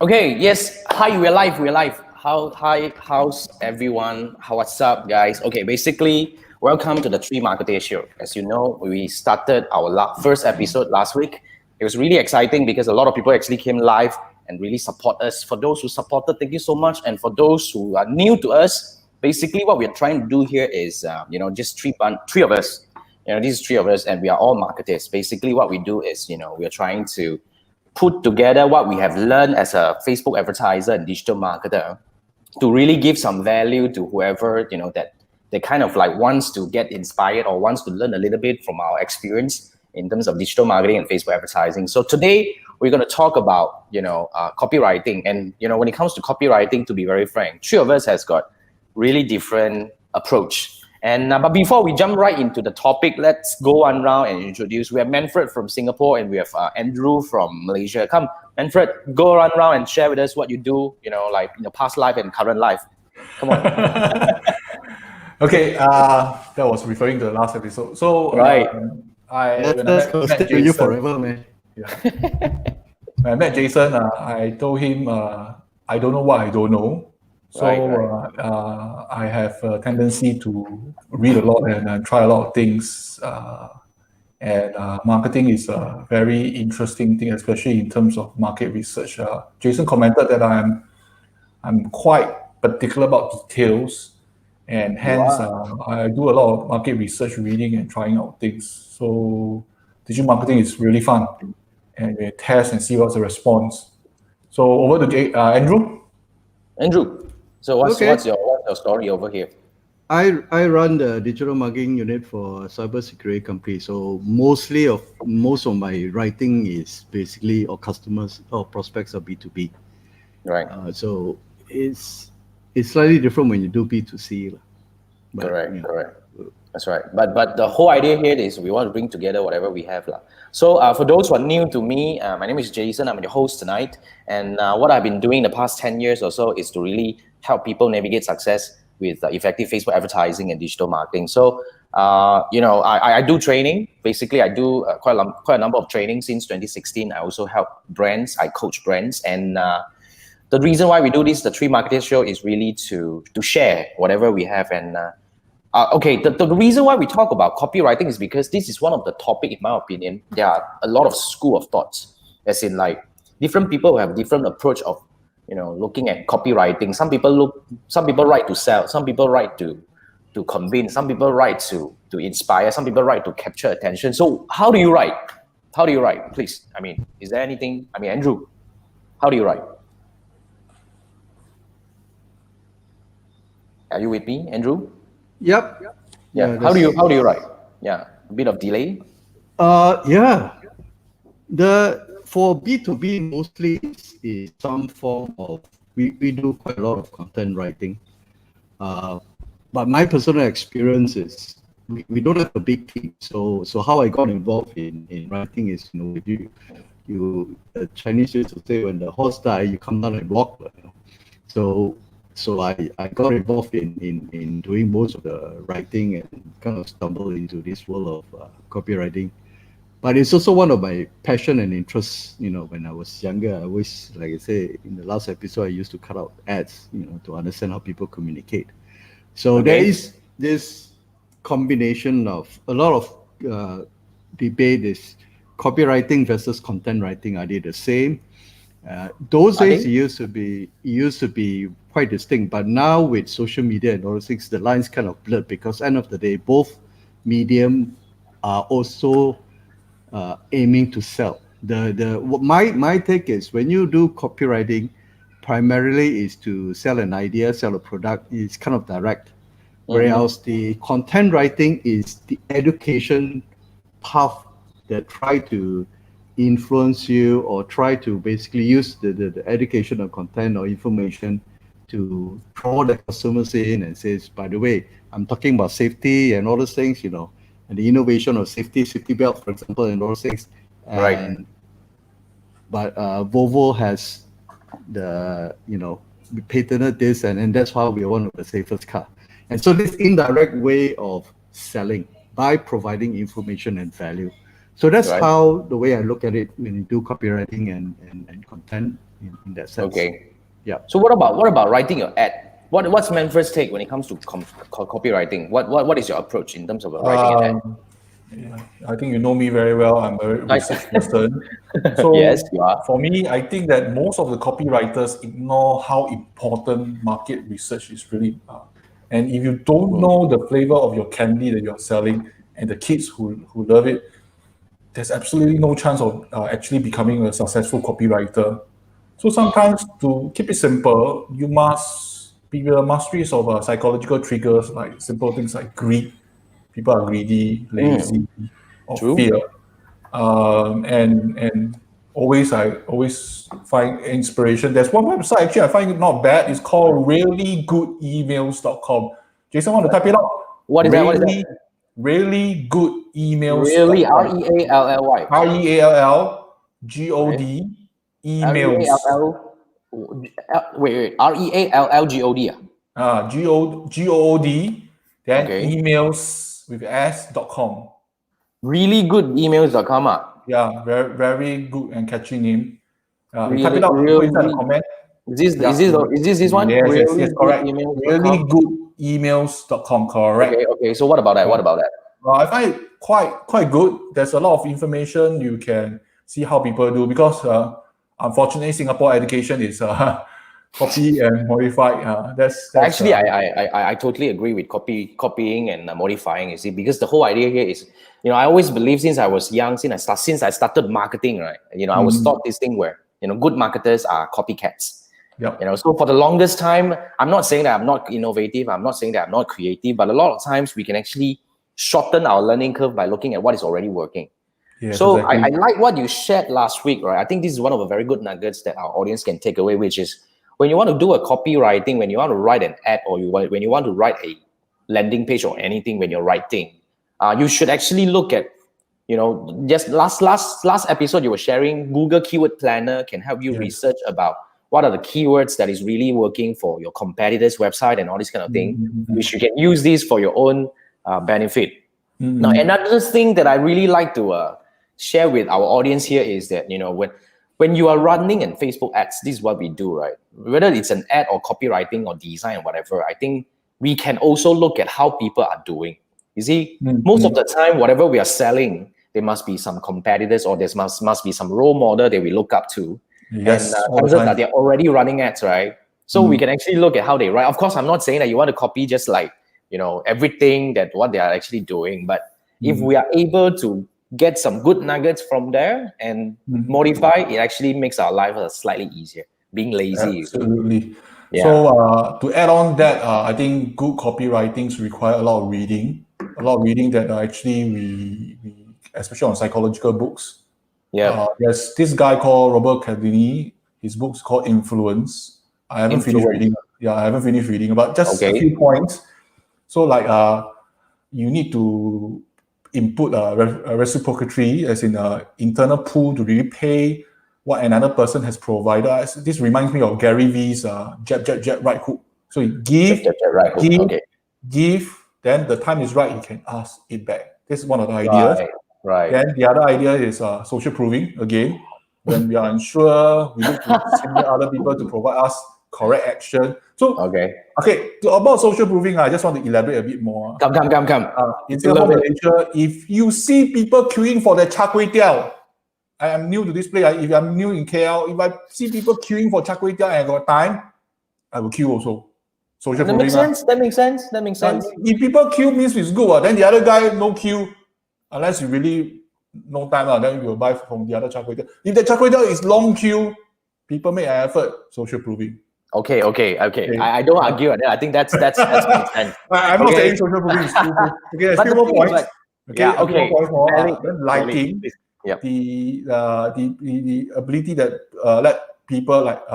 Okay, yes. Hi, we're live. We're live. How's everyone? What's up, guys? Okay, basically, welcome to the Three Marketeers Show. As you know, we started our first episode last week. It was really exciting because a lot of people actually came live and really support us. For those who supported, thank you so much. And for those who are new to us, basically what we're trying to do here is, just three of us. These three of us, and we are all marketers. Basically, what we do is, we are trying to put together what we have learned as a Facebook advertiser and digital marketer to really give some value to whoever, that they kind of like wants to get inspired or wants to learn a little bit from our experience in terms of digital marketing and Facebook advertising. So today we're going to talk about, copywriting. And, when it comes to copywriting, to be very frank, three of us has got really different approach. And but before we jump right into the topic, let's go one round and introduce. We have Manfred from Singapore and we have Andrew from Malaysia. Come, Manfred, go one round and share with us what you do, like in your past life and current life. Come on. Okay, that was referring to the last episode. So right. That's gonna stay with you forever, man. Yeah. When I met Jason, I told him I don't know what I don't know. So I have a tendency to read a lot and try a lot of things. And marketing is a very interesting thing, especially in terms of market research. Jason commented that I'm quite particular about details, and hence I do a lot of market research, reading and trying out things. So digital marketing is really fun, and we test and see what's the response. So over to Andrew. Andrew. So what's your story over here? I run the digital marketing unit for a cybersecurity company. So most of my writing is basically or customers or prospects are B2B. Right. So it's slightly different when you do B2C. But, correct. That's right. But the whole idea here is we want to bring together whatever we have. So for those who are new to me, my name is Jason. I'm your host tonight. And what I've been doing the past 10 years or so is to really help people navigate success with effective Facebook advertising and digital marketing. So, I do training. Basically, I do quite a number of trainings since 2016. I also help brands. I coach brands. And the reason why we do this, the Three Marketeers Show, is really to share whatever we have. And the reason why we talk about copywriting is because this is one of the topic, in my opinion. There are a lot of school of thoughts, as in like different people have different approach of looking at copywriting. Some people write to sell, some people write to convince, some people write to inspire, some people write to capture attention. So how do you write? Please. Is there anything? Andrew, how do you write? Are you with me, Andrew? Yep. Yeah. How do you write? Yeah. A bit of delay. For B2B, mostly is some form of, we do quite a lot of content writing. But my personal experience is we don't have a big team. So how I got involved in writing is, you the Chinese used to say, when the horse dies, you come down and walk. So I got involved in doing most of the writing and kind of stumbled into this world of copywriting. But it's also one of my passion and interests. When I was younger, I always, like I say, in the last episode, I used to cut out ads, to understand how people communicate. So there is this combination of a lot of debate is copywriting versus content writing. Are they the same? Those days it used to be quite distinct, but now with social media and all those things, the lines kind of blurred, because end of the day, both medium are also aiming to sell. My take is, when you do copywriting, primarily is to sell an idea, sell a product. It's kind of direct. Whereas the content writing is the education path that try to influence you or try to basically use the educational content or information to draw the customers in and says, by the way, I'm talking about safety and all those things, and the innovation of safety belt, for example, and all those things. Right. But Volvo has we patented this, and that's why we are one of the safest car. And so this indirect way of selling by providing information and value. So that's Right. how the way I look at it when you do copywriting and content in that sense. Okay. Yeah. So what about writing your ad? What's Manfred's take when it comes to copywriting? What is your approach in terms of writing an ad? Yeah, I think you know me very well. I'm a research person. So Yes, you are. for me, I think that most of the copywriters ignore how important market research is really. And if you don't know the flavor of your candy that you're selling and the kids who love it, there's absolutely no chance of actually becoming a successful copywriter. So sometimes to keep it simple, you must be the masteries of psychological triggers like simple things like greed. People are greedy, lazy, or True. fear. And I always find inspiration. There's one website actually I find it not bad. It's called reallygoodemails.com. Jason, want to type it out? What is that? What is that? Reallygoodemails.com. Really? REALLY. REALLGOD emails. Wait. REALLGOD. GOOD, then Okay. emails with s.com. Really good emails.com. Yeah, very, very good and catchy name. You type Really, it out, put inside the really. comment. Is this one? Yes, Really yes, good correct. emails.com? Reallygoodemails.com, correct. Okay. So what about that? What about that? I find it quite good. There's a lot of information you can see how people do because unfortunately Singapore education is copy and modify. That's Actually, I totally agree with copying and modifying. You see, because the whole idea here is, I always believe since I was young, since I started marketing, right? I was taught this thing where good marketers are copycats. Yep. So for the longest time, I'm not saying that I'm not innovative. I'm not saying that I'm not creative, but a lot of times we can actually shorten our learning curve by looking at what is already working. Yes, So exactly. I like what you shared last week, right? I think this is one of the very good nuggets that our audience can take away, which is when you want to do a copywriting, when you want to write an ad, or when you want to write a landing page or anything when you're writing, you should actually look at, just last episode you were sharing, Google Keyword Planner can help you research about what are the keywords that is really working for your competitor's website and all this kind of thing, which you can use these for your own benefit. Now, another thing that I really like to share with our audience here is that, when you are running in Facebook ads, this is what we do, right? Whether it's an ad or copywriting or design or whatever, I think we can also look at how people are doing. You see, most of the time, whatever we are selling, there must be some competitors or there must be some role model that we look up to. Yes, and all the chances time. are they're already running ads, right? So we can actually look at how they write. Of course, I'm not saying that you want to copy just like, everything that what they are actually doing. But if we are able to get some good nuggets from there and modify, it actually makes our life slightly easier. Being lazy. Absolutely. Yeah. So to add on that, I think good copywritings require a lot of reading. A lot of reading that actually we especially on psychological books. Yeah. There's this guy called Robert Cialdini. His book's called Influence. I haven't finished reading. Yeah, I haven't finished reading, but just a few points. So like you need to input a reciprocity, as in an internal pool to really pay what another person has provided. This reminds me of Gary V's jab, right hook. So you give, Right hook. give, Okay. give, then the time is right, you can ask it back. This is one of the ideas. Right. Then the other idea is social proving. Again, when we are unsure, we look to similar other people to provide us correct action. So okay, about social proving, I just want to elaborate a bit more. Come. In Singapore, Malaysia, if you see people queuing for the char kway teow, I am new to this place. If I'm new in KL, if I see people queuing for char kway teow and I got time, I will queue also. Social proving. That makes sense. If people queue means it's good, then the other guy no queue. Unless you really no time, then you will buy from the other char kway teow. If the char kway teow is long queue, people make an effort, social proving. Okay. I don't argue on that. I think that's makes sense. I'm not saying social proving is stupid. Okay, there's few more points. Okay. Then liking. Yep. The ability that let people like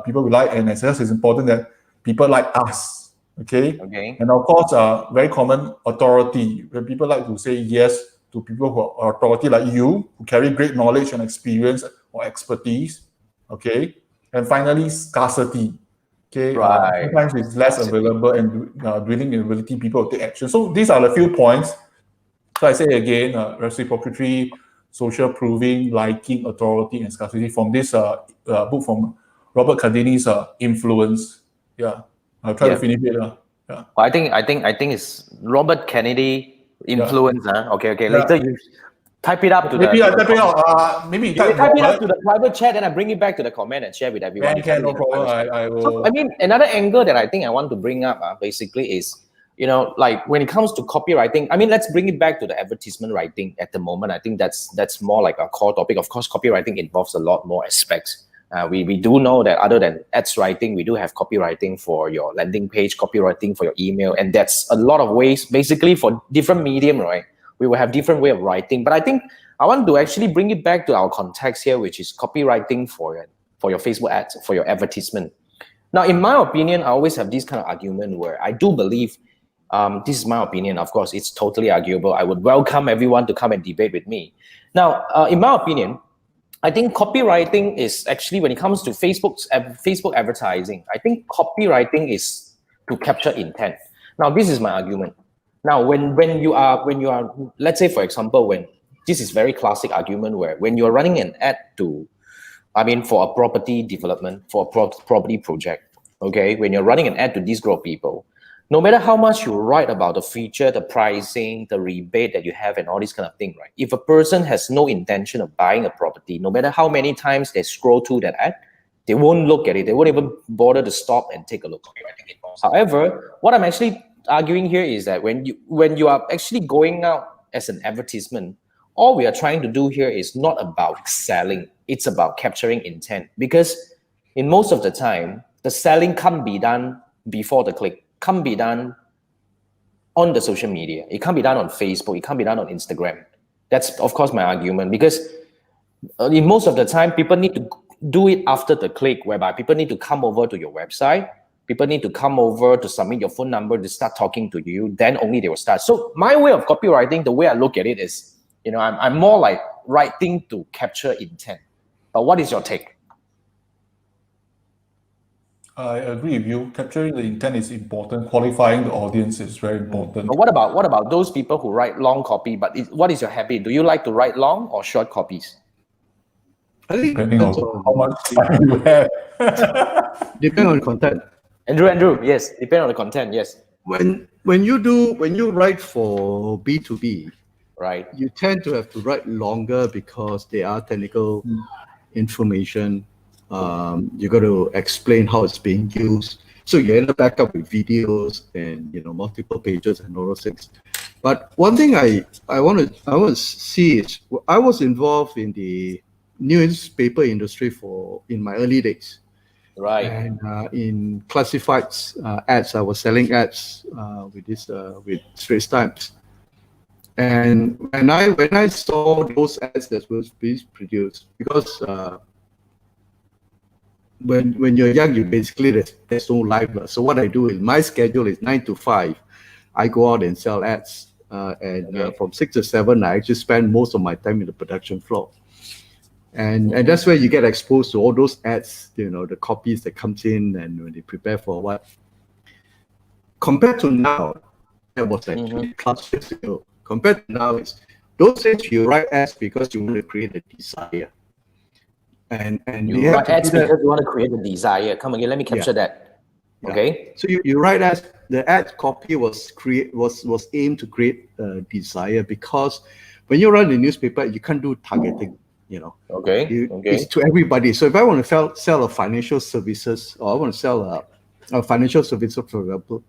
people we like, and as is important that people like us. Okay. And of course, very common authority, when people like to say yes to people who are authority like you, who carry great knowledge and experience or expertise. Okay. And finally, scarcity. Okay. Sometimes it's less available, and dwelling in ability, people will take action. So these are the few points. So I say again, reciprocity, social proving, liking, authority, and scarcity from this book from Robert Cialdini's Influence. Yeah, I'll try to finish it. Yeah. I think it's Robert Kennedy influence. Okay. Later you type it up to maybe the. I type it out. Maybe you Type type it up Robert. to the private chat, and I bring it back to the comment and share with everyone. Can, no problem. I will. So, I mean, another angle that I think I want to bring up basically is, like when it comes to copywriting, I mean, let's bring it back to the advertisement writing at the moment. I think that's more like a core topic. Of course, copywriting involves a lot more aspects. We do know that other than ads writing, we do have copywriting for your landing page, copywriting for your email, and that's a lot of ways, basically for different medium, right? We will have different way of writing. But I think I want to actually bring it back to our context here, which is copywriting for your Facebook ads, for your advertisement. Now, in my opinion, I always have this kind of argument where I do believe, this is my opinion, of course, it's totally arguable. I would welcome everyone to come and debate with me. Now, in my opinion, I think copywriting is actually, when it comes to Facebook advertising, I think copywriting is to capture intent. Now, this is my argument. Now, when you are, let's say, for example, when this is very classic argument where when you're running an ad for a property development, for a property project, okay, when you're running an ad to this group of people, no matter how much you write about the feature, the pricing, the rebate that you have and all this kind of thing, right? If a person has no intention of buying a property, no matter how many times they scroll through that ad, they won't look at it. They won't even bother to stop and take a look. However, what I'm actually arguing here is that when you are actually going out as an advertisement, all we are trying to do here is not about selling. It's about capturing intent, because in most of the time, the selling can't be done before the click, can't be done on the social media. It can't be done on Facebook. It can't be done on Instagram. That's, of course, my argument, because in most of the time, people need to do it after the click, whereby people need to come over to your website. People need to come over to submit your phone number to start talking to you. Then only they will start. So my way of copywriting, the way I look at it is, I'm more like writing to capture intent. But what is your take? I agree with you. Capturing the intent is important. Qualifying the audience is very important. But what about those people who write long copy? But what is your habit? Do you like to write long or short copies? I think Depending on how much time you have. depend on content. Andrew, yes, depend on the content, yes. When you write for B2B, right, you tend to have to write longer because there are technical information. You got to explain how it's being used. So you end up back up with videos and multiple pages and all those things. But one thing I want to see is, I was involved in the newspaper industry in my early days. Right. And in classifieds ads, I was selling ads with Straits Times. And when I saw those ads that was being produced, because when you're young, you basically there's no life. So what I do is, my schedule is 9 to 5. I go out and sell ads, and from 6 to 7, I actually spend most of my time in the production floor. And that's where you get exposed to all those ads, the copies that comes in, and when they prepare for what. Compared to now, that was like 20 plus years ago. Compared to now, is those days you write ads because you want to create a desire. And you write ads because you want to create a desire. Come again, let me capture that. Okay. Yeah. So you write ads. The ad copy was aimed to create a desire, because when you run the newspaper, you can't do targeting. It's to everybody. So if I want to sell a financial services, or I want to sell a financial service, for example,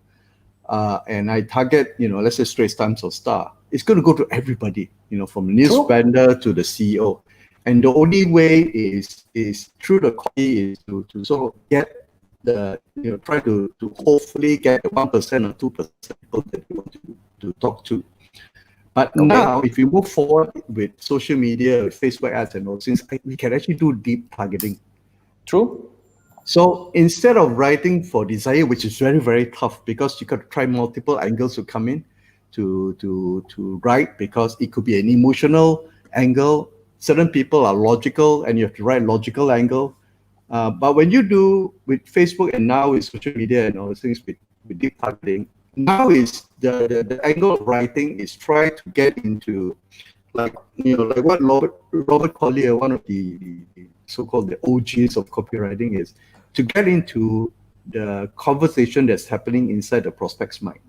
and I target, let's say Straits Times or Star, it's going to go to everybody, from the news vendor to the CEO. And the only way is through the copy is to sort of get the, try to hopefully get the 1% or 2% people that you want to talk to. But now, if you move forward with social media, with Facebook ads and all things, we can actually do deep targeting. True. So instead of writing for desire, which is very, very tough, because you got to try multiple angles to come in to write, because it could be an emotional angle. Certain people are logical, and you have to write logical angle. But when you do with Facebook and now with social media and all those things with deep targeting, now is the angle of writing is try to get into, like what Robert Collier, one of the so-called the OGs of copywriting, is to get into the conversation that's happening inside the prospect's mind.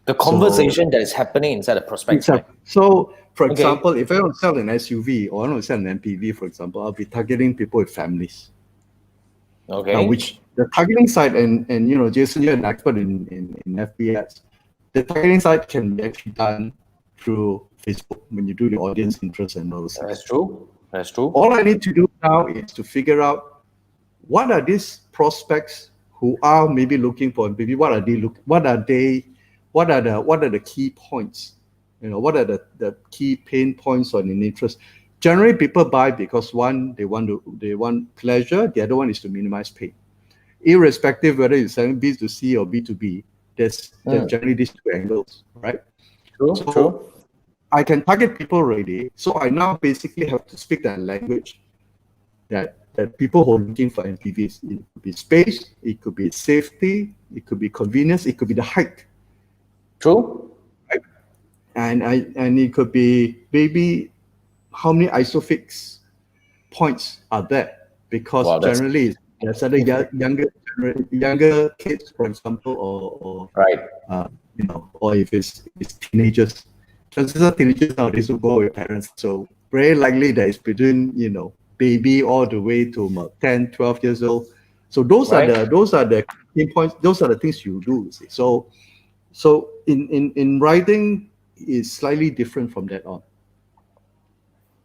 The conversation that is happening inside the prospect's mind. So, for example, if I want to sell an SUV or I want to sell an MPV, for example, I'll be targeting people with families. Okay. Now, which the targeting side, and Jason, you're an expert in FBS. The targeting side can be actually done through Facebook when you do the audience interest and all those things. That's true. That's true. All I need to do now is to figure out what are these prospects who are maybe looking for MPV. What are the key points? What are the key pain points on an interest? Generally, people buy because one, they want pleasure. The other one is to minimize pain. Irrespective whether you're selling B2C or B2B, there's generally these two angles, right? True. I can target people already, so I now basically have to speak that language that people who are looking for MPVs. It could be space, it could be safety, it could be convenience, it could be the height. True. Right? And it could be maybe how many isofix points are there, because generally there's other younger kids, for example, or right, or if it's teenagers. Chances are teenagers nowadays will go with parents, so very likely that it's between baby all the way to 10, 12 years old. So those are the key points. Those are the things you do. See. So in writing is slightly different from that on.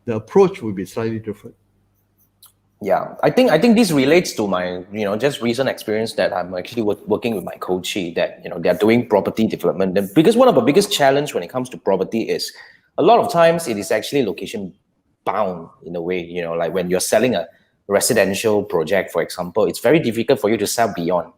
The approach will be slightly different. Yeah, I think this relates to my just recent experience that I'm actually working with my coachee that they're doing property development. Because one of the biggest challenge when it comes to property is a lot of times it is actually location bound in a way. Like when you're selling a residential project, for example, it's very difficult for you to sell beyond.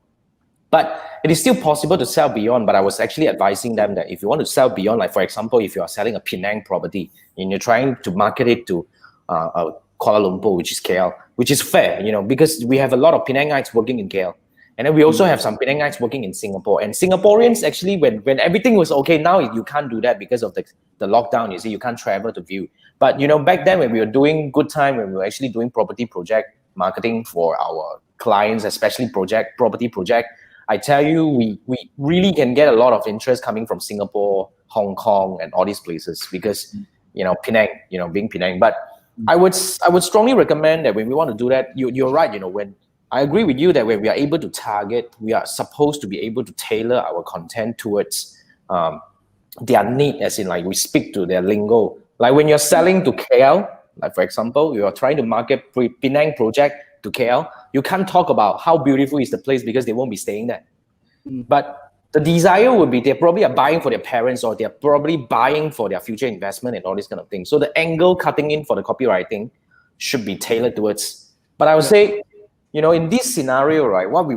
But it is still possible to sell beyond. But I was actually advising them that if you want to sell beyond, like for example, if you are selling a Penang property and you're trying to market it to Kuala Lumpur, which is KL, which is fair, because we have a lot of Penangites working in KL. And then we also have some Penangites working in Singapore. And Singaporeans actually, when everything was okay, now you can't do that because of the lockdown, you see, you can't travel to view. But, back then when we were doing good time, when we were actually doing property project marketing for our clients, especially property project, I tell you, we really can get a lot of interest coming from Singapore, Hong Kong, and all these places because, Penang, being Penang. But I would strongly recommend that when we want to do that, you're right. When I agree with you that when we are able to target, we are supposed to be able to tailor our content towards their need, as in like we speak to their lingo. Like when you're selling to KL, like for example, you are trying to market Penang project to KL, you can't talk about how beautiful is the place because they won't be staying there. But the desire would be they probably are buying for their parents or they're probably buying for their future investment and all these kind of things. So the angle cutting in for the copywriting should be tailored towards. But I would say, in this scenario, right, what we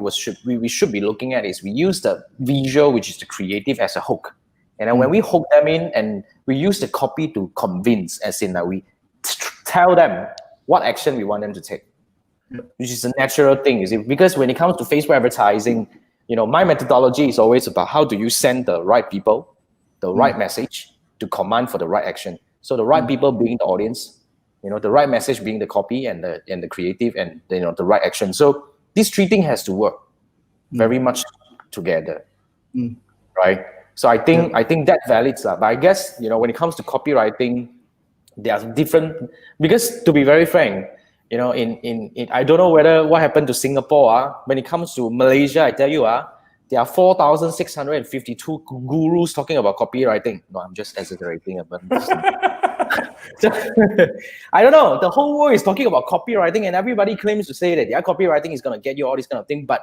should be looking at is we use the visual, which is the creative, as a hook. And then when we hook them in and we use the copy to convince, as in that we tell them what action we want them to take, which is a natural thing, you see. Because when it comes to Facebook advertising, my methodology is always about how do you send the right people, the right message to command for the right action. So the right people being the audience, the right message being the copy and the creative and the right action. So this three things has to work very much together, right? So I think that validates that. But I guess when it comes to copywriting, there are different, because to be very frank, in I don't know what happened to Singapore. When it comes to Malaysia, I tell you, there are 4,652 gurus talking about copywriting. No, I'm just exaggerating. I don't know. The whole world is talking about copywriting, and everybody claims to say that copywriting is going to get you all this kind of thing. But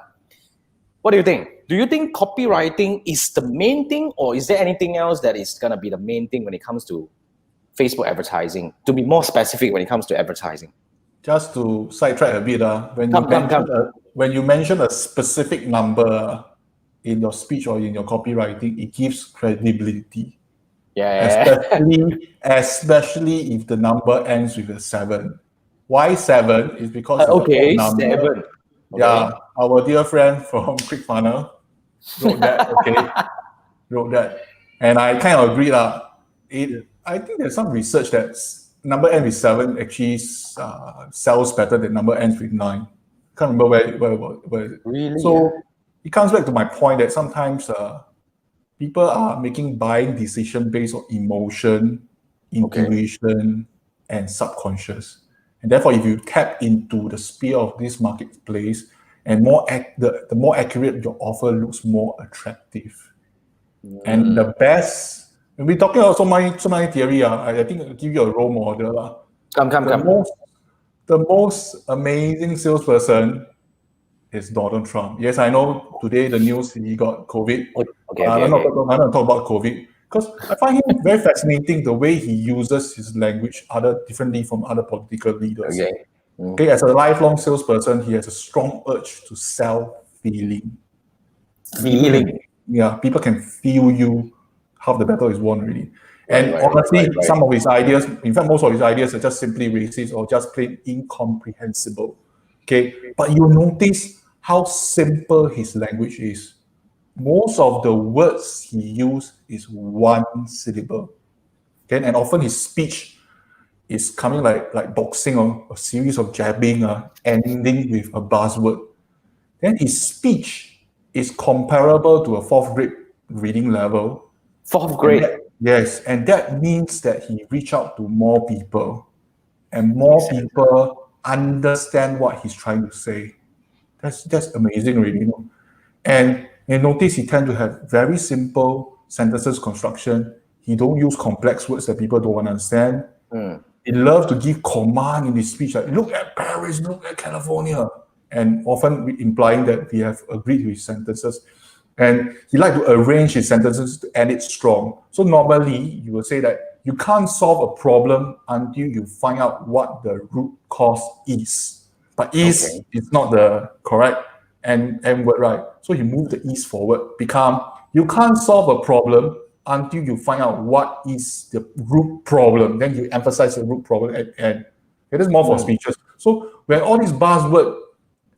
what do you think? Do you think copywriting is the main thing, or is there anything else that is going to be the main thing when it comes to Facebook advertising? To be more specific, when it comes to advertising. Just to sidetrack a bit, when you mention a specific number in your speech or in your copywriting, it gives credibility. Yeah. Especially if the number ends with a 7. Why 7? Is because it's okay, a number. 7. Okay. Yeah, our dear friend from ClickFunnels wrote that. Okay, wrote that, and I kind of agree lah. I think there's some research that number ends with 7 actually sells better than number ends with 9. Can't remember where. Really? So it comes back to my point that sometimes people are making buying decision based on emotion, intuition, and subconscious. And therefore, if you tap into the sphere of this marketplace, and the more accurate your offer looks, more attractive. And the best, when we're talking about so many theory, I think I'll give you a role model. Come. The most amazing salesperson is Donald Trump. Yes, I know today the news, he got COVID. I'm not talking about COVID, because I find him very fascinating the way he uses his language differently from other political leaders. Okay, as a lifelong salesperson, he has a strong urge to sell feeling. Yeah, people can feel you. Half the battle is won already. And honestly, some of his ideas, in fact, most of his ideas are just simply racist or just plain incomprehensible. Okay, but you notice how simple his language is. Most of the words he uses is one syllable. Okay, and often his speech is coming like boxing, or a series of jabbing, ending with a buzzword. Then his speech is comparable to a 4th grade reading level. 4th grade? Yes, and that means that he reach out to more people, and more people understand what he's trying to say. That's amazing, really. And you notice he tend to have very simple sentences construction. He don't use complex words that people don't understand. He loves to give command in his speech, like look at Paris, look at California, and often implying that we have agreed with his sentences. And he likes to arrange his sentences to end it strong. So normally you will say that you can't solve a problem until you find out what the root cause is. But is not the correct and word, right? So you move the is forward, become you can't solve a problem until you find out what is the root problem. Then you emphasize the root problem at the end. It is more for speeches. So when all these buzzwords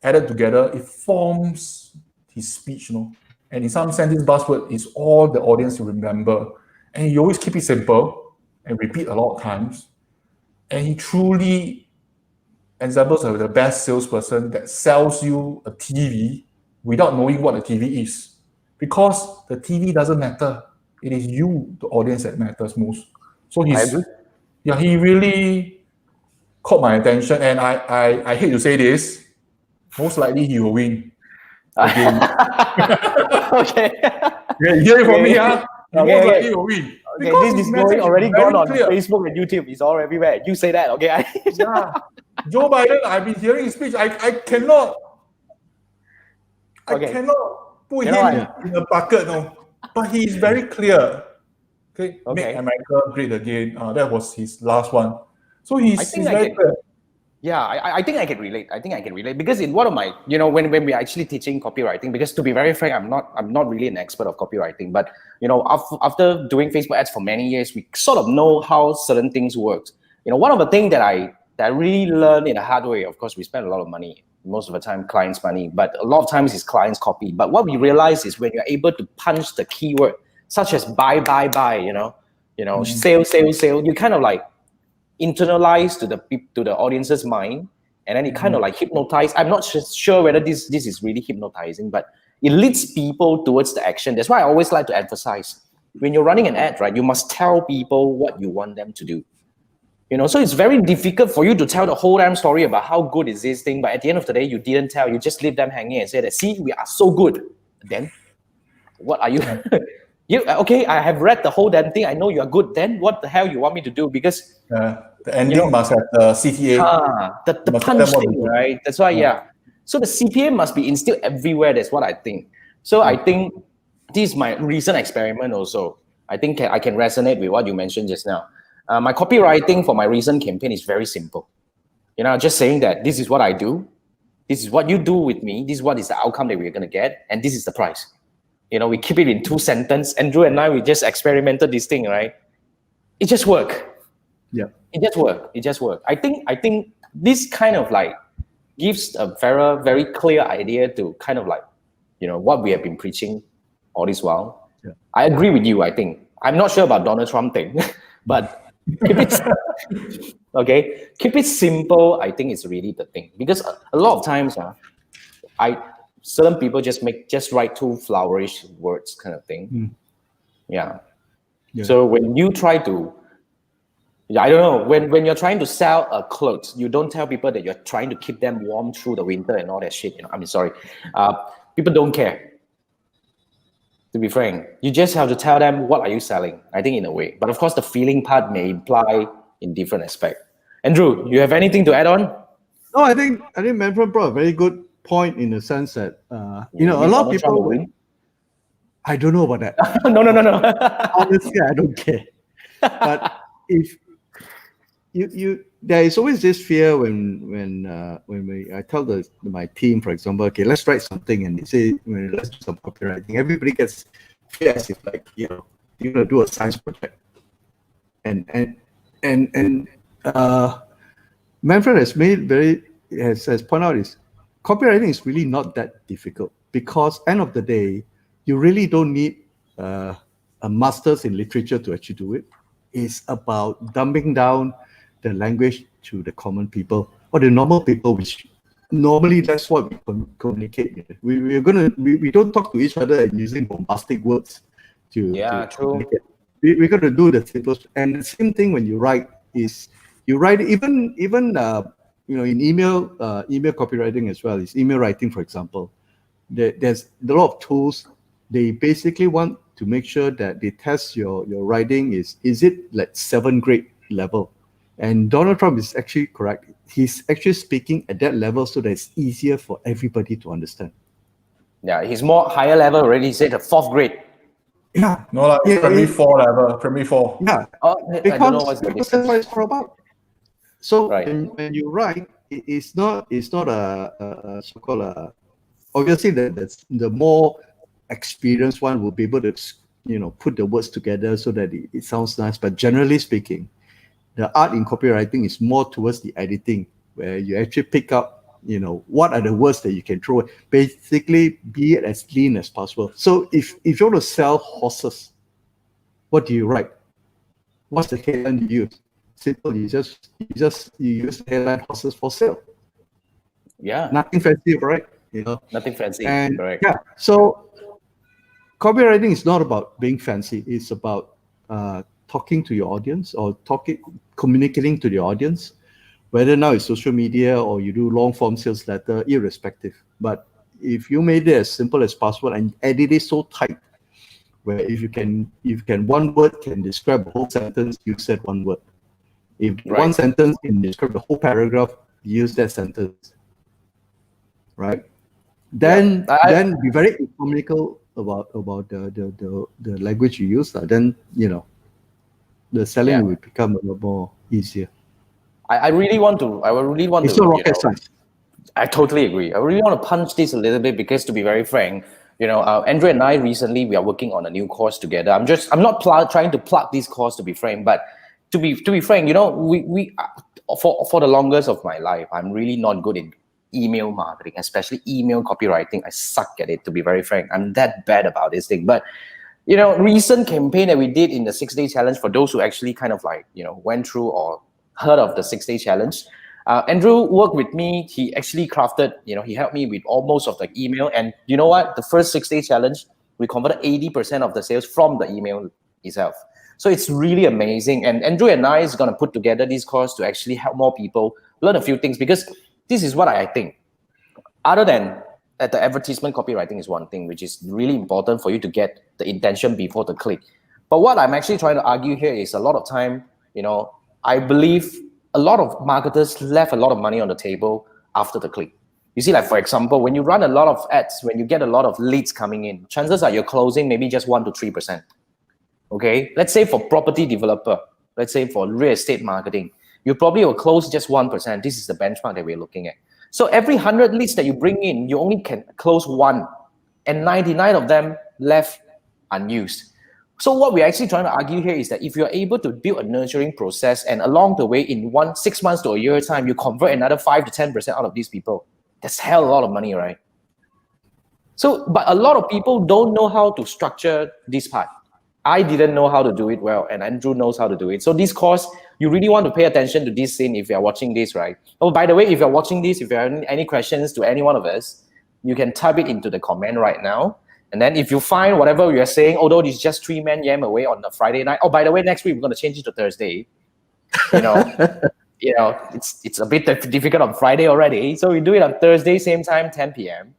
added together, it forms his speech, And in some sense, this buzzword is all the audience will remember. And he always keep it simple and repeat a lot of times. And he truly examples of the best salesperson that sells you a TV without knowing what the TV is. Because the TV doesn't matter. It is you, the audience, that matters most. So he really caught my attention. And I hate to say this, most likely he will win. Okay. Yeah, hear it from me, most likely he will win. Okay, this is already gone on Facebook and YouTube. It's all everywhere. You say that, okay? Yeah. Joe Biden, I've been hearing his speech. I cannot put him in a bucket, But he is very clear. Okay. Make America great again. That was his last one. So he's very clear. Yeah, I think I can relate. Because in one of my, when we're actually teaching copywriting, because to be very frank, I'm not really an expert of copywriting, but after doing Facebook ads for many years, we sort of know how certain things work. One of the things that I really learned in a hard way, of course, we spend a lot of money, most of the time clients' money, but a lot of times it's clients' copy. But what we realize is when you're able to punch the keyword, such as buy, sale, you kind of like internalize to the audience's mind, and then it kind of like hypnotize. I'm not sure whether this is really hypnotizing, but it leads people towards the action. That's why I always like to emphasize, when you're running an ad, right, you must tell people what you want them to do. So it's very difficult for you to tell the whole damn story about how good is this thing, but at the end of the day, you didn't tell. You just leave them hanging and say that, see, we are so good. Then, what are you? Okay, I have read the whole damn thing. I know you are good. Then what the hell you want me to do? Because the ending must have the CTA. The punch thing, right? That's why, So the CPA must be instilled everywhere. That's what I think. So I think this is my recent experiment also. I think I can resonate with what you mentioned just now. My copywriting for my recent campaign is very simple. Just saying that this is what I do. This is what you do with me. This is what is the outcome that we're going to get. And this is the price. We keep it in 2 sentences. Andrew and I, we just experimented this thing, right? It just worked. Yeah. It just worked. I think this kind of like gives a very, very clear idea to kind of like, what we have been preaching all this while. I agree with you. I think I'm not sure about Donald Trump thing, but keep it okay. Keep it simple. I think it's really the thing because a lot of times, certain people just write too flowery words kind of thing. Yeah. So when you try to, I don't know, when you're trying to sell a clothes, you don't tell people that you're trying to keep them warm through the winter and all that shit. I mean, sorry, people don't care. To be frank, you just have to tell them what are you selling. I think in a way, but of course, the feeling part may imply in different aspect. Andrew, you have anything to add on? No, I think Manfred brought a very good point in the sense that a lot of people. I don't know about that. No. Honestly, I don't care. But if you there is always this fear when I tell my team, for example, okay, let's write something, and they say, let's do some copywriting. Everybody gets fear as if like you're gonna do a science project, and Manfred has pointed out is copywriting is really not that difficult because end of the day, you really don't need a master's in literature to actually do it. It's about dumbing down the language to the common people or the normal people, which normally that's what we communicate. We don't talk to each other using bombastic words to communicate. We're going to do the simplest. And the same thing when you write is you write even in email copywriting as well. Is email writing, for example. There's a lot of tools. They basically want to make sure that they test your writing is it like 7th grade level. And Donald Trump is actually correct. He's actually speaking at that level so that it's easier for everybody to understand. Yeah, he's more higher level already. He said the 4th grade. Yeah. No, like primary 4 level, primary 4. Yeah. I don't know what's the because that's what it's all about. So right. when you write, it's not a so-called obviously the more experienced one will be able to put the words together so that it sounds nice. But generally speaking, the art in copywriting is more towards the editing, where you actually pick up, what are the words that you can throw. Basically, be it as lean as possible. So if you want to sell horses, what do you write? What's the headline you use? Simple. You use the headline "horses for sale." Yeah. Nothing fancy, right? Nothing fancy. And correct. yeah, so copywriting is not about being fancy. It's about talking to your audience or communicating to the audience, whether now it's social media or you do long form sales letter, irrespective. But if you made it as simple as possible and edit it so tight, where if you can one word can describe a whole sentence, you said one word. If one sentence can describe the whole paragraph, use that sentence. Right? Then be very economical about the language you use. Then the selling will become a little more easier. I really want to. It's not rocket science. I totally agree. I really want to punch this a little bit because, to be very frank, Andrew and I recently we are working on a new course together. I'm not trying to plug this course, to be frank, but to be frank, we for the longest of my life, I'm really not good in email marketing, especially email copywriting. I suck at it, to be very frank. I'm that bad about this thing. But recent campaign that we did in the 6-day challenge, for those who actually kind of went through or heard of the 6-day challenge, Andrew worked with me. He actually crafted, he helped me with almost of the email. And you know what? The first 6-day challenge, we converted 80% of the sales from the email itself. So it's really amazing. And Andrew and I is going to put together this course to actually help more people learn a few things, because this is what I think. Other than the advertisement copywriting is one thing, which is really important for you to get the intention before the click. But what I'm actually trying to argue here is a lot of time, I believe a lot of marketers left a lot of money on the table after the click. You see, like for example, when you run a lot of ads, when you get a lot of leads coming in, chances are you're closing maybe just 1 to 3%. Okay, let's say for property developer, let's say for real estate marketing, you probably will close just 1%. This is the benchmark that we're looking at. So every 100 leads that you bring in, you only can close 1, and 99 of them left unused. So what we're actually trying to argue here is that if you're able to build a nurturing process, and along the way in 6 months to a year time, you convert another 5 to 10% out of these people, that's hell a lot of money, right? So, but a lot of people don't know how to structure this part. I didn't know how to do it well, and Andrew knows how to do it. So this course, you really want to pay attention to this scene if you're watching this, right? Oh, by the way, if you're watching this, if you have any questions to any one of us, you can type it into the comment right now. And then if you find whatever we are saying, although it's just 3 men yam away on a Friday night, oh, by the way, next week we're going to change it to Thursday. It's a bit difficult on Friday already. So we do it on Thursday, same time, 10 p.m.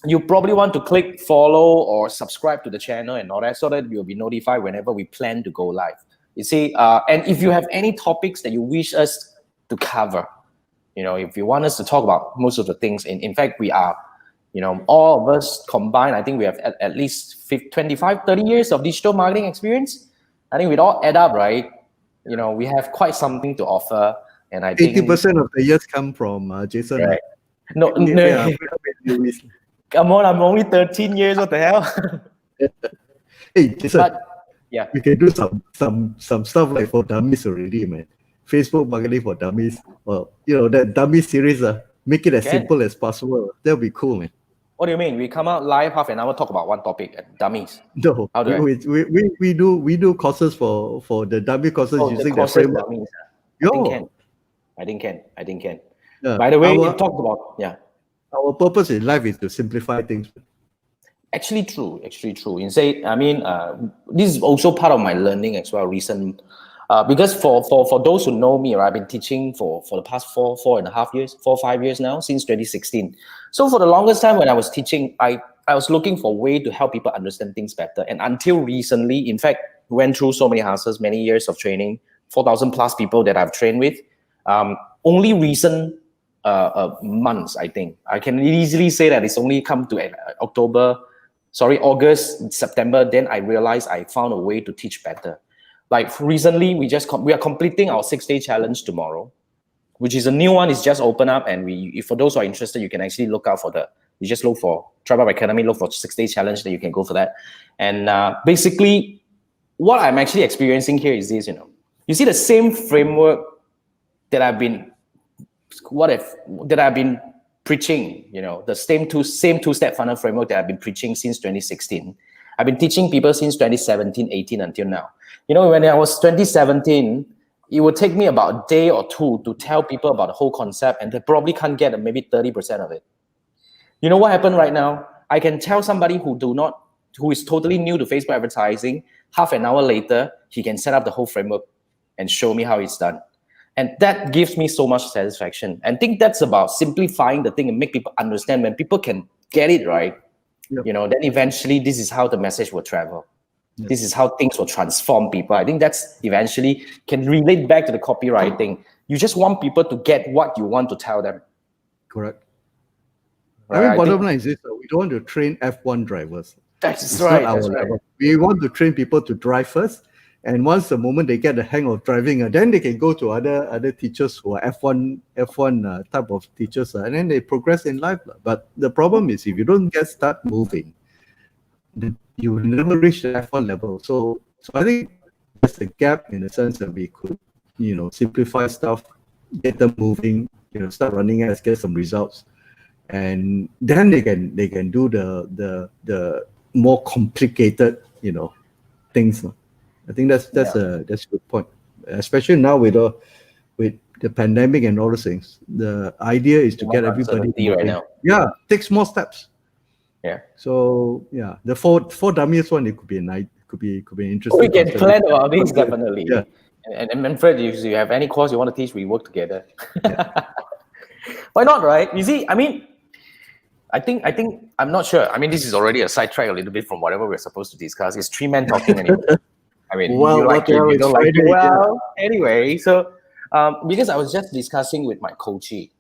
You probably want to click follow or subscribe to the channel and all that so that you'll be notified whenever we plan to go live. You see, and if you have any topics that you wish us to cover, if you want us to talk about most of the things, in fact, we are, all of us combined, I think we have at least 25, 30 years of digital marketing experience. I think we'd all add up, right? We have quite something to offer. And I think 80% of the years come from Jason. Right. No. Come on, I'm only 13 years. What the hell? Hey, Jason. But, yeah. We can do some stuff like for dummies already, man. Facebook marketing for dummies. Well, that dummy series, make it as simple as possible. That'll be cool, man. What do you mean? We come out live half an hour, talk about one topic, dummies. No, we do courses for the dummy courses using the framework. Dummies. I didn't can. Yeah. By the way, you talked about Our purpose in life is to simplify things. Actually true. You say, this is also part of my learning as well, recent. Because for those who know me, right, I've been teaching for the past 5 years now, since 2016. So for the longest time when I was teaching, I was looking for a way to help people understand things better. And until recently, in fact, went through so many hassles, many years of training, 4,000 plus people that I've trained with. Only recent months, I think. I can easily say that it's only come to August, September, then I realized I found a way to teach better. Like recently, we are completing our 6-day challenge tomorrow, which is a new one. It's just open up, and for those who are interested, you can actually look out you just look for Tribe Academy, look for 6-day challenge, then you can go for that. And basically, what I'm actually experiencing here is this, you see the same framework that I've been preaching, the same two-step funnel framework that I've been preaching since 2016. I've been teaching people since 2017, 18 until now. When I was 2017, it would take me about a day or two to tell people about the whole concept, and they probably can't get maybe 30% of it. You know what happened right now? I can tell somebody who is totally new to Facebook advertising, half an hour later, he can set up the whole framework and show me how it's done. And that gives me so much satisfaction. And I think that's about simplifying the thing and make people understand. When people can get it right, then eventually this is how the message will travel. Yep. This is how things will transform people. I think that's eventually can relate back to the copywriting. You just want people to get what you want to tell them. Correct. Right? Bottom line is this, we don't want to train F1 drivers. That's right. We want to train people to drive first. And once the moment they get the hang of driving, then they can go to other teachers who are F1 type of teachers, and then they progress in life. But the problem is, if you don't start moving, you will never reach the F1 level. So I think there's a gap in the sense that we could, simplify stuff, get them moving, start running ads, get some results, and then they can do the more complicated, things. I think that's a good point, especially now with the pandemic and all those things. The idea is to get everybody right now. Yeah, take small steps. Yeah. So the four dummies one, it could be interesting. We can plan about this definitely. Yeah. And Manfred, if you have any course you want to teach, we work together. Yeah. Why not, right? You see, I think I'm not sure. This is already a sidetrack a little bit from whatever we're supposed to discuss. It's 3 men talking anyway. You like it, you don't like it. Well, anyway, so because I was just discussing with my coachee,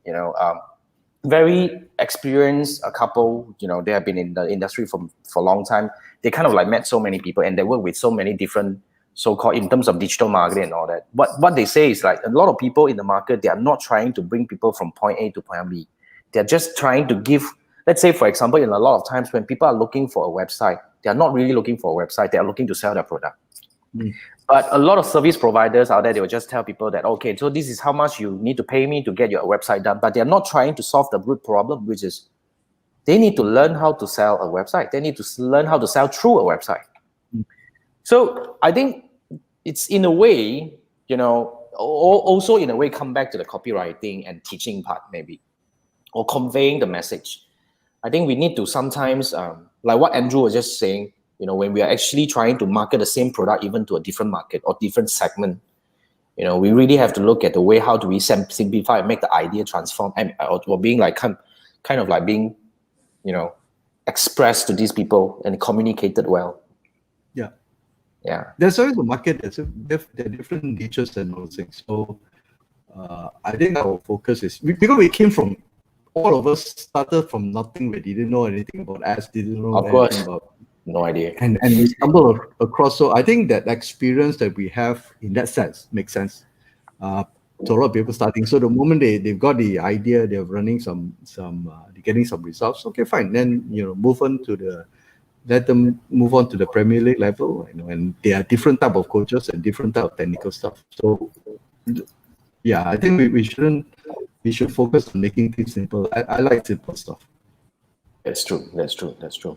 very experienced a couple, they have been in the industry for a long time. They kind of like met so many people and they work with so many different so-called in terms of digital marketing and all that. What they say is like a lot of people in the market, they are not trying to bring people from point A to point B. They're just trying to give, let's say, for example, in a lot of times when people are looking for a website, they are not really looking for a website. They are looking to sell their product. But a lot of service providers out there, they will just tell people that, okay, so this is how much you need to pay me to get your website done. But they're not trying to solve the root problem, which is they need to learn how to sell a website. They need to learn how to sell through a website. So I think it's in a way, also in a way come back to the copywriting and teaching part maybe, or conveying the message. I think we need to sometimes, like what Andrew was just saying, when we are actually trying to market the same product even to a different market or different segment, we really have to look at the way how do we simplify and make the idea transform or being like kind of like being, expressed to these people and communicated well. Yeah. There's always a market. There are different niches and all things. So I think our focus is because we came from, all of us started from nothing. We didn't know anything about ads. Didn't know anything about. No idea. And we stumbled across. So I think that experience that we have in that sense makes sense to a lot of people starting. So the moment they've got the idea, they're running they're getting some results. Okay, fine. Then let them move on to the Premier League level. And there are different type of coaches and different type of technical stuff. So yeah, I think we should focus on making things simple. I like simple stuff. That's true.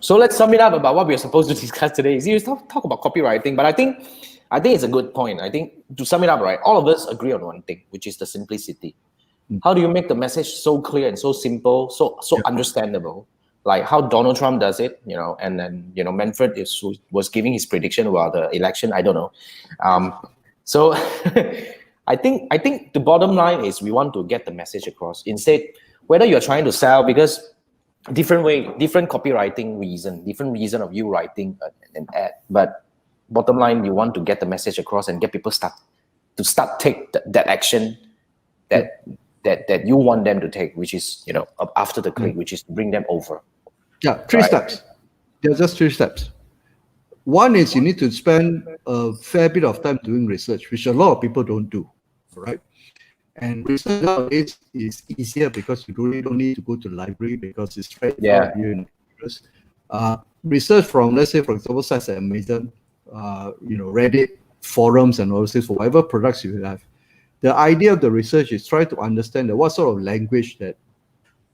So let's sum it up about what we are supposed to discuss today. You talk about copywriting, but I think it's a good point. I think to sum it up, right, all of us agree on one thing, which is the simplicity. How do you make the message so clear and so simple, so understandable? Like how Donald Trump does it, and then Manfred was giving his prediction about the election. I don't know. So I think the bottom line is we want to get the message across. Instead, whether you're trying to sell, because different copywriting reason, different reason of you writing an ad. But bottom line, you want to get the message across and get people to take that action that you want them to take, which is after the click, which is to bring them over. Yeah, three steps. There's just 3 steps. One is you need to spend a fair bit of time doing research, which a lot of people don't do. Right? And research nowadays is easier because you really don't need to go to the library because it's right in front of you. Research from, let's say, for example, sites like Amazon, Reddit, forums, and all this for whatever products you have. The idea of the research is try to understand what sort of language that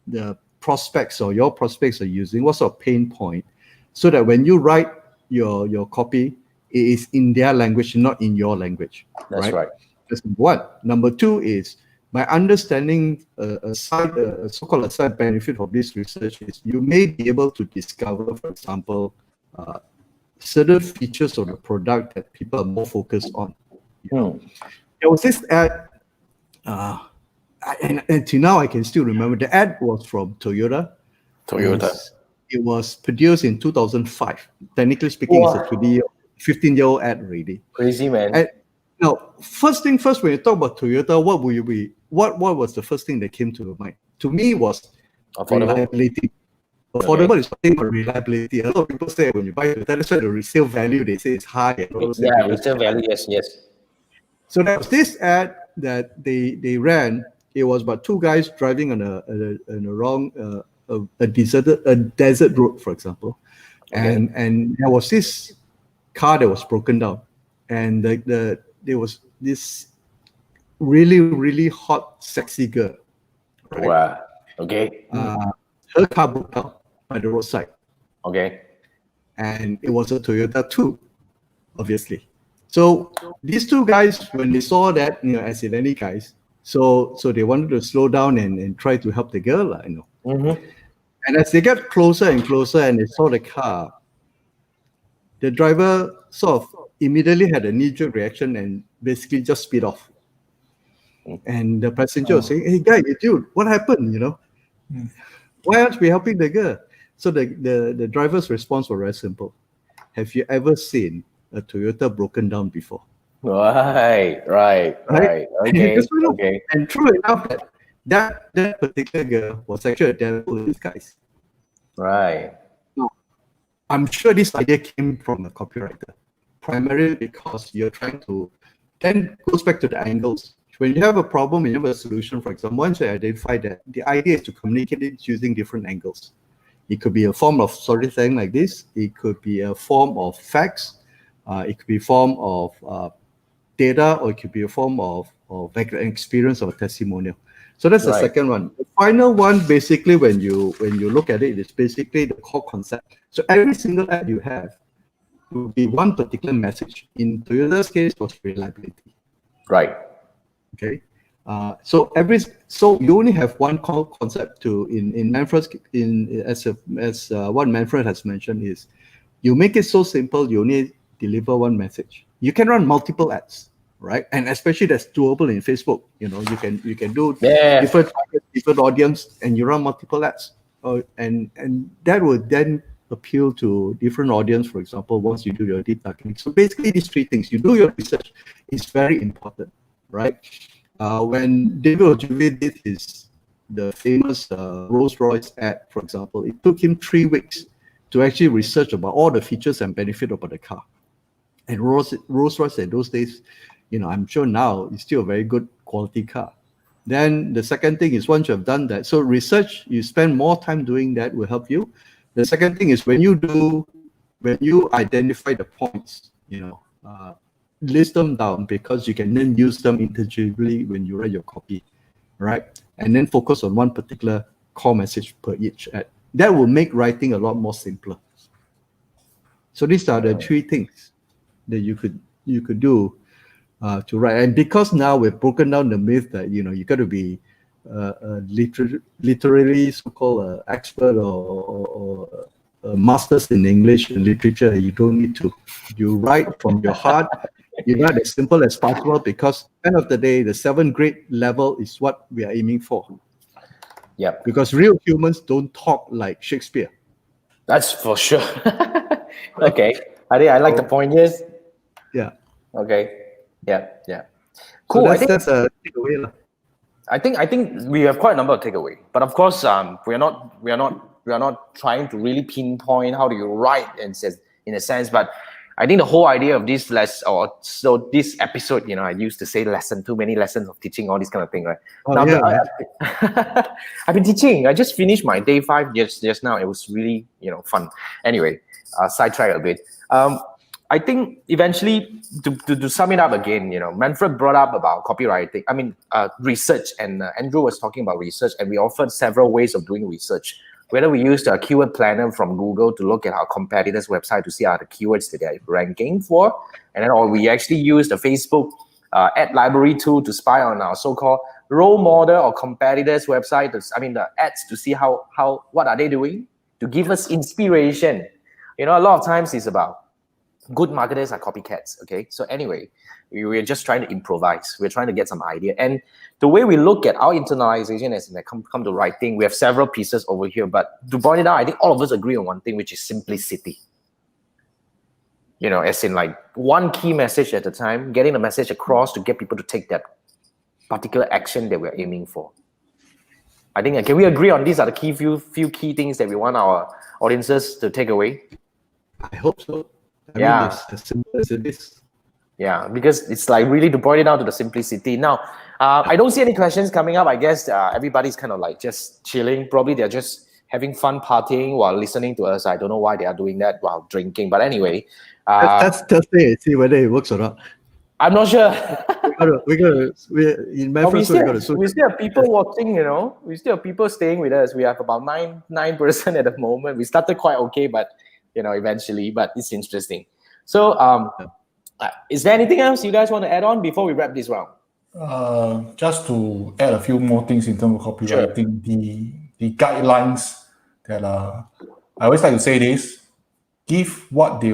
the prospects or your prospects are using, what sort of pain point, so that when you write your copy, it is in their language, not in your language. That's right. That's number one. Number two is my understanding, a so-called side benefit of this research is you may be able to discover, for example, certain features of the product that people are more focused on. There was this ad, and until now I can still remember. The ad was from Toyota. It was produced in 2005. Technically speaking, it's a 15-year-old ad already. Crazy, man. And now, first thing first, when you talk about Toyota, what was the first thing that came to your mind? To me, was reliability. Affordable is something about reliability. A lot of people say when you buy Toyota, that's why the resale value they say is high. Resale value, yes. So there was this ad that they ran. It was about 2 guys driving on a desert road, for example, and there was this car that was broken down, and there was this really, really hot, sexy girl. Right? Wow. Okay. Her car broke down by the roadside. Okay. And it was a Toyota too, obviously. So these 2 guys, when they saw that, as in any guys, so they wanted to slow down and try to help the girl, And as they got closer and closer and they saw the car, the driver sort of immediately had a knee-jerk reaction and basically just speed off. And the passenger was saying, "Hey, guy, dude, what happened? Why aren't we helping the girl?" So the driver's response was very simple. Have you ever seen a Toyota broken down before? Right. Okay. And true enough, that particular girl was actually a devil in disguise. Right. Now, I'm sure this idea came from a copywriter, primarily because you're trying to, then goes back to the angles. When you have a problem, you have a solution, for example, once you identify that, the idea is to communicate it using different angles. It could be a form of storytelling like this. It could be a form of facts. It could be a form of data, or it could be a form of an experience or a testimonial. So that's the Right. second one. The final one, basically, when you look at it, is basically the core concept. So every single ad you have will be one particular message. In Toyota's case, was reliability. Right. Okay. So you only have one core concept to in Manfred's as what Manfred has mentioned is, you make it so simple, you only deliver one message. You can run multiple ads, right? And especially that's doable in Facebook. You know, you can do Yeah. different targets, different audience, and you run multiple ads. And that would then appeal to different audience, for example, once you do your deep targeting. So basically these three things, you do your research, is very important, right? When David Ogilvy did the famous Rolls-Royce ad, for example, it took him 3 weeks to actually research about all the features and benefit about the car. And Rolls-Royce at those days, you know, I'm sure now it's still a very good quality car. Then the second thing is, once you have done that, so research, you spend more time doing that will help you. The second thing is when you identify the points, you know, list them down, because you can then use them interchangeably when you write your copy, right? And then focus on one particular core message per each ad. That will make writing a lot more simpler. So these are the three things that you could do to write. And because now we've broken down the myth that, you know, you got to be literally so-called expert or masters in English and literature, you don't need to. You write from your heart. You write as simple as possible, because at the end of the day, the 7th grade level is what we are aiming for. Yeah. Because real humans don't talk like Shakespeare. That's for sure. Okay. I like the point. Yes. Yeah. Okay. Yeah. Yeah. Cool. Cool. So that's a takeaway. I think we have quite a number of takeaway, but of course, we are not trying to really pinpoint how do you write in a sense. But I think the whole idea of this this episode, you know, I used to say too many lessons of teaching, all this kind of thing, right? Oh, now, yeah, I've been teaching. I just finished my day 5 just now. It was really, you know, fun. Anyway, sidetrack a bit. I think eventually, to sum it up again, you know, Manfred brought up about copywriting. I mean, research, and Andrew was talking about research, and we offered several ways of doing research. Whether we used a keyword planner from Google to look at our competitors' website to see how the keywords that they're ranking for, and then or we actually used the Facebook ad library tool to spy on our so-called role model or competitors' website. The ads to see what are they doing to give us inspiration. You know, a lot of times it's about good marketers are copycats. Okay, so anyway, we're just trying to improvise. We're trying to get some idea, and the way we look at our internalization as in come to writing, we have several pieces over here. But to point it out, I think all of us agree on one thing, which is simplicity. You know, as in like one key message at a time, getting the message across to get people to take that particular action that we're aiming for. I think, can we agree on these are the few key things that we want our audiences to take away? I hope so. I Yeah. mean, it's as simple as it is. Yeah, because it's like really to point it down to the simplicity. Now, I don't see any questions coming up. I guess everybody's kind of like just chilling. Probably they're just having fun partying while listening to us. I don't know why they are doing that while drinking. But anyway. That's Thursday. See whether it works or not. I'm not sure. in Memphis, we still have people watching, you know. We still have people staying with us. We have about 9% at the moment. We started quite okay, but, you know, eventually. But it's interesting. So, is there anything else you guys want to add on before we wrap this round? Just to add a few more things in terms of copywriting, the guidelines that I always like to say this: give them what they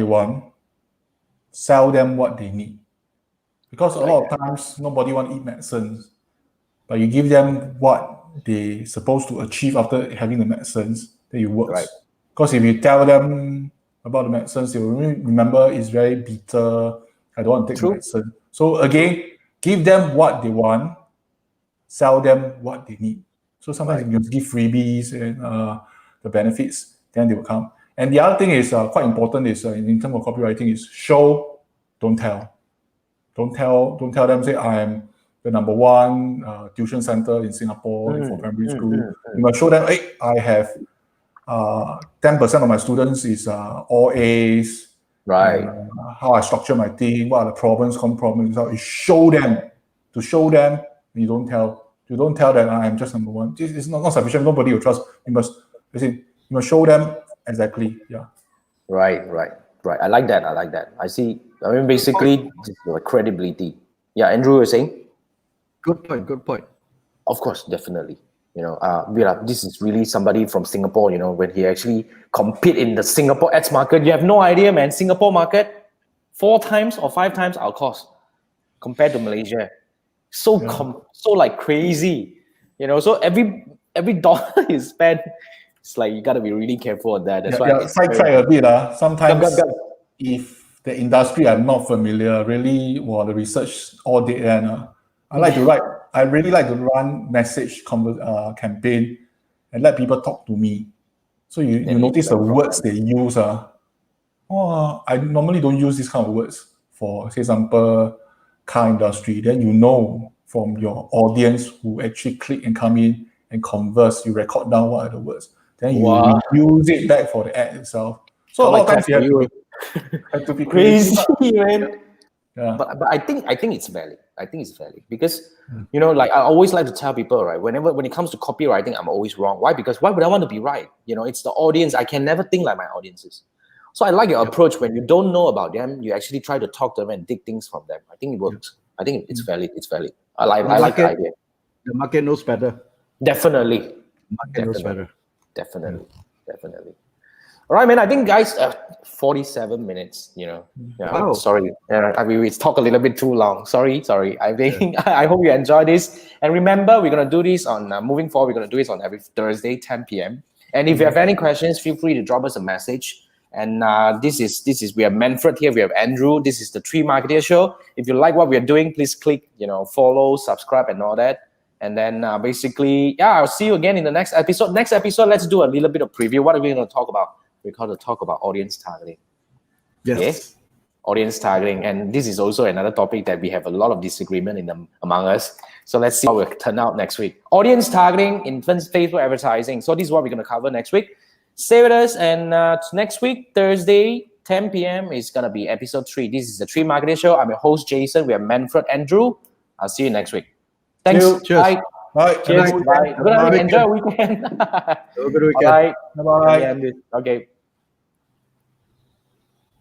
want, sell them what they need. Because a lot of times nobody want to eat medicines, but you give them what they're supposed to achieve after having the medicines, then it works. Right. Because if you tell them about the medicines, they will remember it's very bitter. I don't want to take the medicine. So again, give them what they want, sell them what they need. So sometimes you give freebies and the benefits, then they will come. And the other thing is quite important is in terms of copywriting is show, don't tell. Don't tell them, say, I am the number one tuition center in Singapore for primary school. You must show them, hey, I have 10% of my students is all A's. Right. How I structure my team, what are the problems, common problems. To show them, you don't tell. You don't tell that I'm just number one. This is not sufficient. Nobody will trust. You must show them exactly. Yeah. Right. I like that. I see. I mean, basically, credibility. Yeah, Andrew, you're saying? Good point. Of course, definitely. This is really somebody from Singapore. When he actually compete in the Singapore ads market, you have no idea, man. Singapore market, 4 times or 5 times our cost compared to Malaysia. So like crazy. So every dollar you spend, it's like you gotta be really careful on that. That's why. Sidetrack a bit. Sometimes Go. if the industry I'm not familiar, really, the research all day, and I like to write. I really like to run message campaign and let people talk to me. So you notice the words they use. I normally don't use these kind of words for, say, example, car industry. Then from your audience who actually click and come in and converse, you record down what are the words. Then you use it back for the ad itself. So a lot of times you have to be crazy, man. Yeah. But I think it's valid. Because like I always like to tell people, right? When it comes to copywriting, I'm always wrong. Why? Because why would I want to be right? It's the audience. I can never think like my audiences. So I like your approach. When you don't know about them, you actually try to talk to them and dig things from them. I think it works. I think it's valid. I like the idea. The market knows better. Definitely. Market knows better. Definitely. All right, man. I think, guys, 47 minutes. Wow. Sorry, we talk a little bit too long. Sorry. I think I hope you enjoy this. And remember, we're gonna do this on moving forward. We're gonna do this on every Thursday, 10 p.m. And if you have any questions, feel free to drop us a message. And this is we have Manfred here. We have Andrew. This is the Three Marketeers Show. If you like what we are doing, please click follow, subscribe, and all that. And then basically, I'll see you again in the next episode. Next episode, let's do a little bit of preview. What are we going to talk about? We're going to talk about audience targeting. Yes. Okay? Audience targeting. And this is also another topic that we have a lot of disagreement among us. So let's see how it will turn out next week. Audience targeting in Facebook advertising. So this is what we're going to cover next week. Stay with us. And next week, Thursday, 10 p.m. is going to be episode 3. This is the Three Marketeers Show. I'm your host, Jason. We have Manfred, Andrew. I'll see you next week. Thanks. Cheers. Bye. Cheers. Bye. Enjoy the weekend. Have a good weekend. Bye. Bye. Okay.